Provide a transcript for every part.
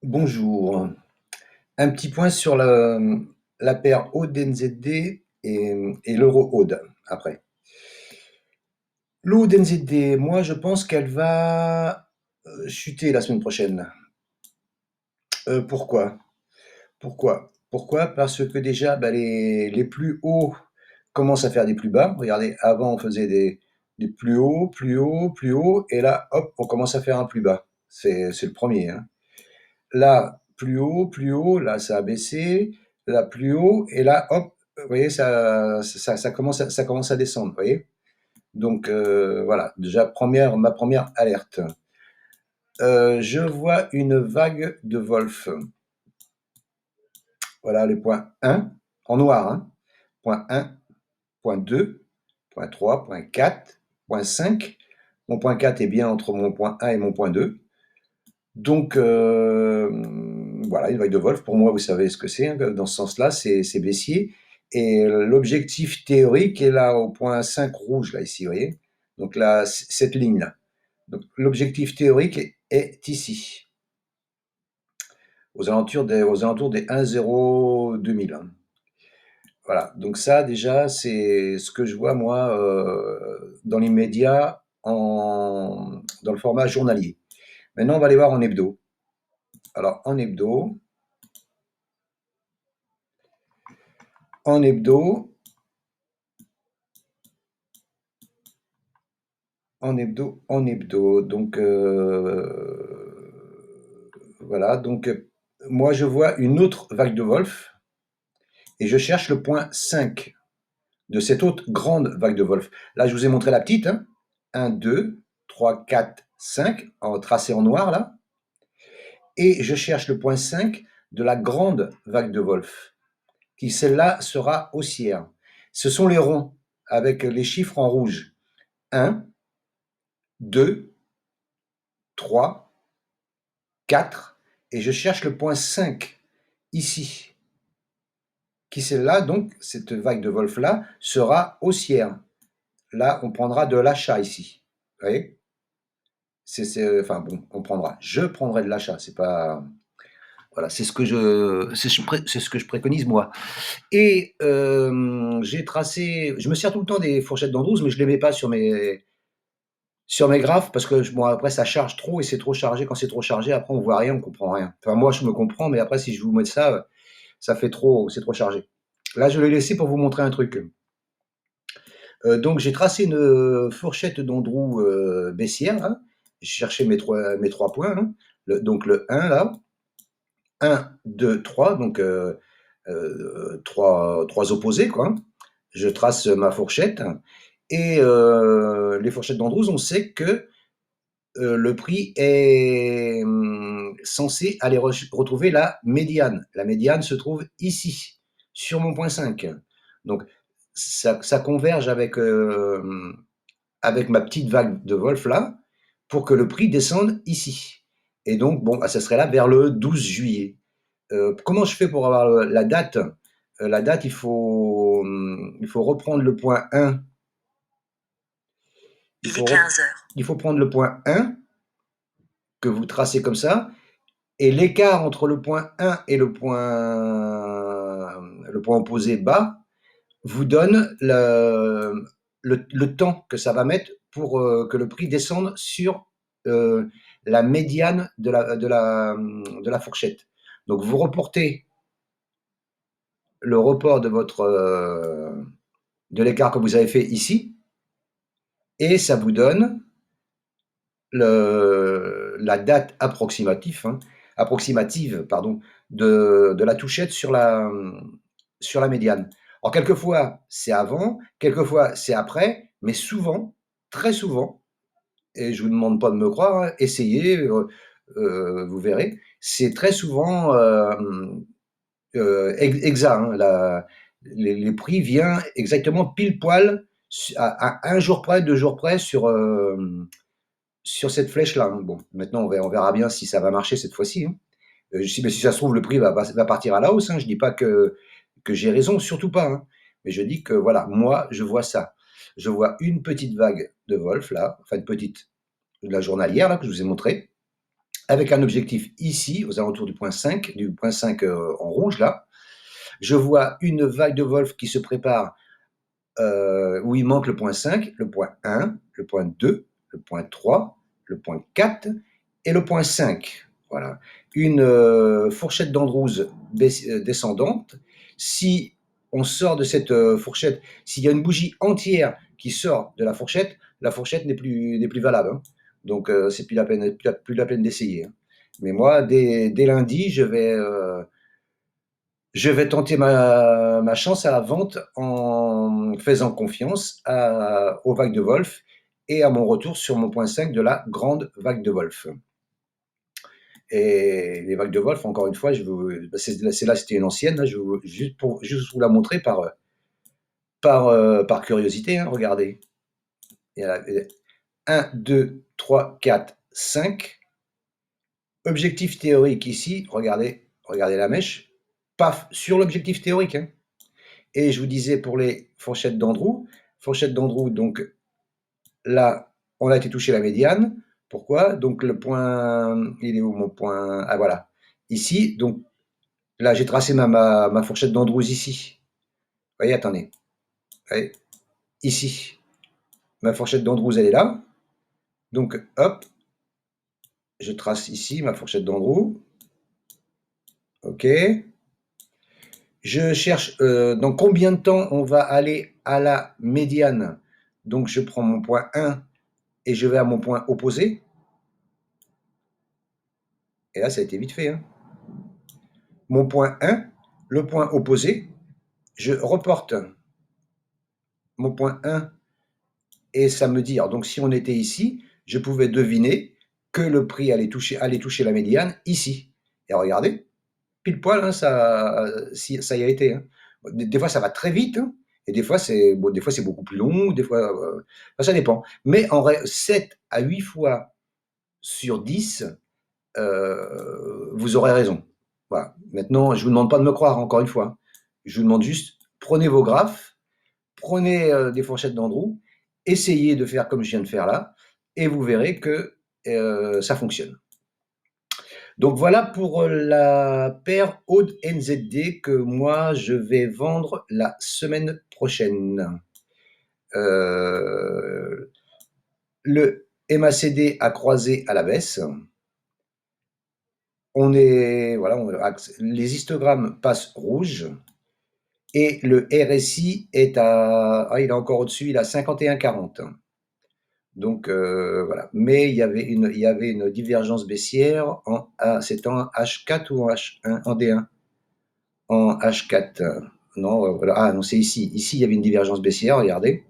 Bonjour. Un petit point sur la paire AUD-NZD et l'euro AUD après. L'AUD-NZD, moi je pense qu'elle va chuter la semaine prochaine. Pourquoi? Pourquoi? Parce que déjà les plus hauts commencent à faire des plus bas. Regardez, avant on faisait des plus hauts, plus hauts, plus hauts, et là hop, on commence à faire un plus bas. C'est le premier, hein. Là, plus haut, là, ça a baissé, là, plus haut, et là, hop, vous voyez, ça commence à descendre, vous voyez. Donc, voilà, déjà, ma première alerte. Je vois une vague de Wolf. Voilà les points 1, en noir, hein. Point 1, point 2, point 3, point 4, point 5. Mon point 4 est bien entre mon point 1 et mon point 2. Donc, voilà, une vague de Wolf, pour moi, vous savez ce que c'est, hein, dans ce sens-là, c'est baissier. Et l'objectif théorique est là au point 5 rouge, là, ici, vous voyez. Donc là, cette ligne-là. Donc l'objectif théorique est ici, aux alentours des 1,02000. Hein. Voilà, donc ça, déjà, c'est ce que je vois, moi, dans l'immédiat, dans le format journalier. Maintenant, on va aller voir en hebdo. Alors, en hebdo, En hebdo, en hebdo. Donc, voilà. Donc, moi, je vois une autre vague de Wolf et je cherche le point 5 de cette autre grande vague de Wolf. Là, je vous ai montré la petite. Hein. 1, 2, 3, 4, 5, tracé en noir, là. Et je cherche le point 5 de la grande vague de Wolf, qui celle-là sera haussière. Ce sont les ronds avec les chiffres en rouge. 1, 2, 3, 4, et je cherche le point 5 ici, qui celle-là, donc cette vague de Wolf-là, sera haussière. Là, on prendra de l'achat ici. Vous voyez, enfin bon, on prendra. Je prendrai de l'achat, c'est pas... Voilà, c'est ce que je préconise moi. Et j'ai tracé, je me sers tout le temps des fourchettes d'Andrews, mais je ne les mets pas sur mes graphes parce que bon, après ça charge trop et c'est trop chargé. Quand c'est trop chargé, après on voit rien, on comprend rien. Enfin moi je me comprends, mais après si je vous mets ça, c'est trop chargé. Là je l'ai laissé pour vous montrer un truc. Donc j'ai tracé une fourchette d'Andrew baissière. Hein. J'ai cherché mes trois points. Hein. Donc le 1 là, 1, 2, 3, donc trois opposés quoi. Je trace ma fourchette et les fourchettes d'Andrews, on sait que le prix est censé aller retrouver la médiane. La médiane se trouve ici, sur mon point 5. Donc, ça converge avec ma petite vague de Wolf là, pour que le prix descende ici. Et donc, bon, ça serait là vers le 12 juillet. Comment je fais pour avoir la date? La date, il faut reprendre le point 1. Il est 15 heures. Il faut prendre le point 1 que vous tracez comme ça, et l'écart entre le point 1 et le point opposé bas vous donne le temps que ça va mettre pour que le prix descende sur la médiane de la fourchette. Donc vous reportez le report de l'écart que vous avez fait ici, et ça vous donne la date approximative pardon, de la touchette sur la médiane. Alors, quelquefois, c'est avant, quelquefois, c'est après, mais souvent, très souvent, et je ne vous demande pas de me croire, hein, essayez, vous verrez, c'est très souvent exact. Hein, les prix viennent exactement pile poil à un jour près, 2 jours près sur cette flèche-là. Hein. Bon, maintenant, on verra bien si ça va marcher cette fois-ci. Hein. Mais si ça se trouve, le prix va partir à la hausse. Hein. Je ne dis pas que j'ai raison, surtout pas. Hein. Mais je dis que, voilà, moi, je vois ça. Je vois une petite vague de Wolf, là, enfin une petite, de la journalière, là, que je vous ai montré. avec un objectif ici, aux alentours du point 5 en rouge là. Je vois une vague de Wolf qui se prépare où il manque le point 5, le point 1, le point 2, le point 3, le point 4 et le point 5. Voilà. Une fourchette d'Andrews descendante. Si on sort de cette fourchette, s'il y a une bougie entière qui sort de la fourchette n'est plus valable. Hein. Donc, c'est plus la peine d'essayer. Hein. Mais moi, dès lundi, je vais tenter ma chance à la vente en faisant confiance aux vagues de Wolf et à mon retour sur mon point 5 de la grande vague de Wolf. Et les vagues de Wolf, encore une fois, c'était une ancienne, là, juste vous la montrer par curiosité. Hein, regardez. Il y a 1, 2, 3, 4, 5. Objectif théorique ici, regardez la mèche. Paf, sur l'objectif théorique. Hein. Et je vous disais pour les fourchettes d'Andrew, donc là, on a été touché la médiane. Pourquoi? Donc le point, il est où mon point? Ah voilà, ici. Donc là, j'ai tracé ma fourchette d'Andrews ici. Vous voyez, attendez. Voyez, ici. Ma fourchette d'Andrews, elle est là. Donc hop, je trace ici ma fourchette d'Andrews. OK. Je cherche dans combien de temps on va aller à la médiane. Donc je prends mon point 1 et je vais à mon point opposé. Et là, ça a été vite fait. Hein. Mon point 1, le point opposé, je reporte mon point 1 et ça me dit, alors donc si on était ici, je pouvais deviner que le prix allait toucher la médiane ici. Et regardez, pile poil, hein, ça y a été. Hein. Des fois, ça va très vite, hein, et des fois, c'est beaucoup plus long, des fois, ça dépend. Mais en vrai, 7 à 8 fois sur 10, vous aurez raison. Voilà. Maintenant, je ne vous demande pas de me croire, encore une fois. Je vous demande juste, prenez vos graphes, prenez des fourchettes d'Andrew, essayez de faire comme je viens de faire là, et vous verrez que ça fonctionne. Donc voilà pour la paire Aude NZD que moi je vais vendre la semaine prochaine. Le MACD a croisé à la baisse. Les histogrammes passent rouge et le RSI est il est encore au-dessus, il est à 51,40. Donc voilà. Mais il y avait une divergence baissière c'était en H4 ou en H1, en D1? En H4. Non, voilà. Ah non, c'est ici. Ici, il y avait une divergence baissière, regardez.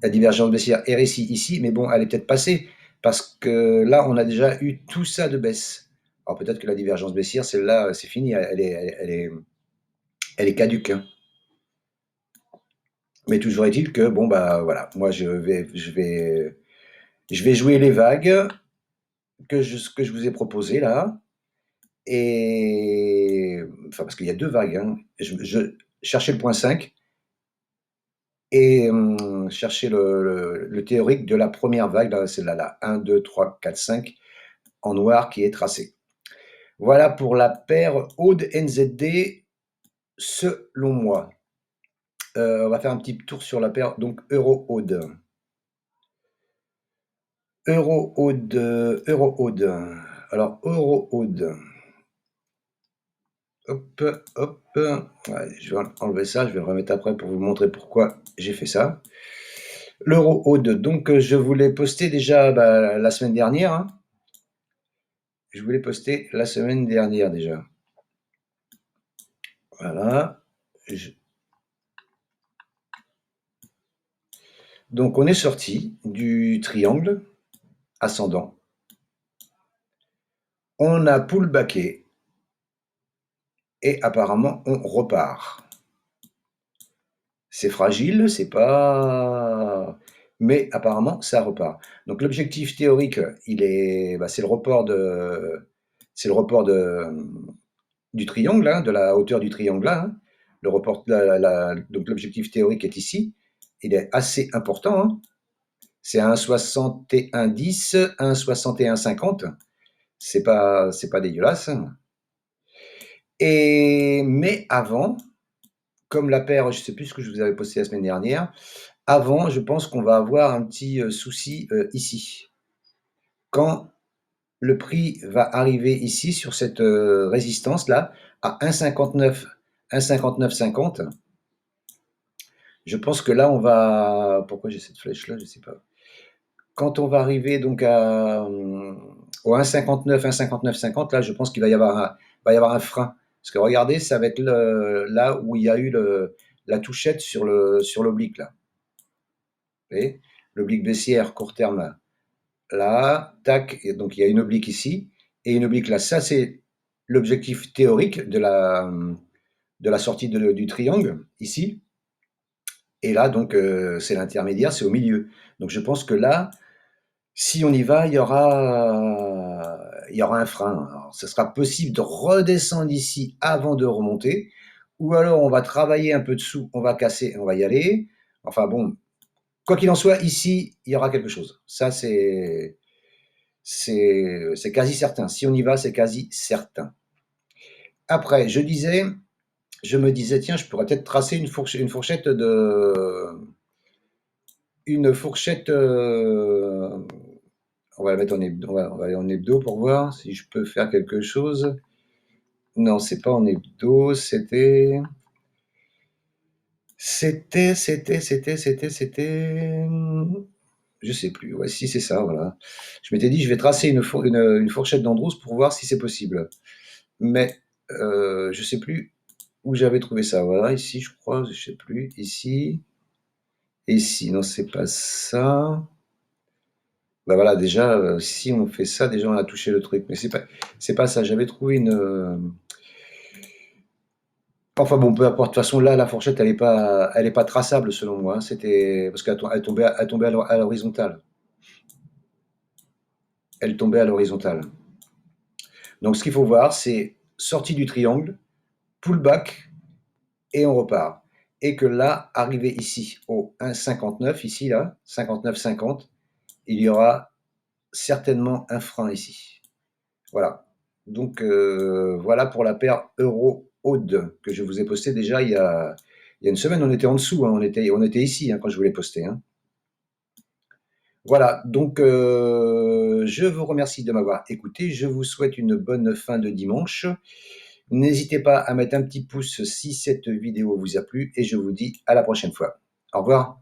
La divergence baissière RSI ici, mais bon, elle est peut-être passée, parce que là, on a déjà eu tout ça de baisse. Alors peut-être que la divergence baissière, celle-là, c'est fini, elle est caduque. Hein. Mais toujours est-il que, bon, bah voilà, moi, je vais jouer les vagues que je vous ai proposées là. Et enfin, parce qu'il y a deux vagues. Hein. Je cherchais le point 5 et chercher le théorique de la première vague, là, celle-là, là, 1, 2, 3, 4, 5, en noir qui est tracé. Voilà pour la paire Aude NZD, selon moi. On va faire un petit tour sur la paire, donc Euro-Aude. Euro-Aude. Alors, Euro-Aude. Hop, hop. Ouais, je vais enlever ça, je vais le remettre après pour vous montrer pourquoi j'ai fait ça. L'Euro-Aude, donc je vous l'ai posté déjà la semaine dernière. Hein. Je vous l'ai posté la semaine dernière déjà. Voilà. Donc on est sorti du triangle ascendant. On a pullbacké et apparemment on repart. C'est fragile, c'est pas... Mais apparemment ça repart. Donc l'objectif théorique, c'est le report du triangle, hein, de la hauteur du triangle là. Hein. Le report, donc l'objectif théorique est ici. Il est assez important. Hein. C'est à 1,6110, 1,6150. C'est pas dégueulasse. Mais avant, comme la paire, je ne sais plus ce que je vous avais posté la semaine dernière, avant, je pense qu'on va avoir un petit souci ici. Quand le prix va arriver ici sur cette résistance-là, à 1,59, 1,5950, je pense que là, on va... Pourquoi j'ai cette flèche-là? Je ne sais pas. Quand on va arriver donc au 1,59, 1,5950, là, je pense qu'il va y avoir un frein. Parce que regardez, ça va être là où il y a eu la touchette sur l'oblique, là. Vous voyez? L'oblique baissière, court terme, là. Là, tac, et donc il y a une oblique ici, et une oblique là. Ça, c'est l'objectif théorique de la sortie du triangle, ici. Et là, donc, c'est l'intermédiaire, c'est au milieu. Donc, je pense que là, si on y va, il y aura un frein. Alors, ce sera possible de redescendre ici avant de remonter, ou alors on va travailler un peu dessous, on va casser, on va y aller. Enfin bon, quoi qu'il en soit, ici, il y aura quelque chose. Ça, c'est quasi certain. Si on y va, c'est quasi certain. Après, je me disais, tiens, je pourrais peut-être tracer une fourchette on va la mettre en hebdo, on va aller en hebdo pour voir si je peux faire quelque chose. Non, c'est pas en hebdo, c'était. Je sais plus. Ouais, si c'est ça, voilà. Je m'étais dit, je vais tracer une fourchette d'Andros pour voir si c'est possible. Mais je sais plus où j'avais trouvé ça. Voilà, ici, je crois, je sais plus. Ici, ici, non, c'est pas ça. Bah voilà, déjà, si on fait ça, déjà on a touché le truc. Mais c'est pas ça. J'avais trouvé une. Enfin bon, peu importe. De toute façon, là, la fourchette, elle est pas traçable selon moi, hein. C'était parce qu'elle tombait, elle tombait à l'horizontale. Elle tombait à l'horizontale. Donc, ce qu'il faut voir, c'est sortie du triangle, pullback, et on repart. Et que là, arrivé ici, au 1,59, ici, là, 59,50, il y aura certainement un frein ici. Voilà. Donc, voilà pour la paire euro-aude que je vous ai postée déjà il y a une semaine. On était en dessous, hein, on était ici, hein, quand je vous l'ai posté, hein. Voilà, donc je vous remercie de m'avoir écouté. Je vous souhaite une bonne fin de dimanche. N'hésitez pas à mettre un petit pouce si cette vidéo vous a plu et je vous dis à la prochaine fois. Au revoir.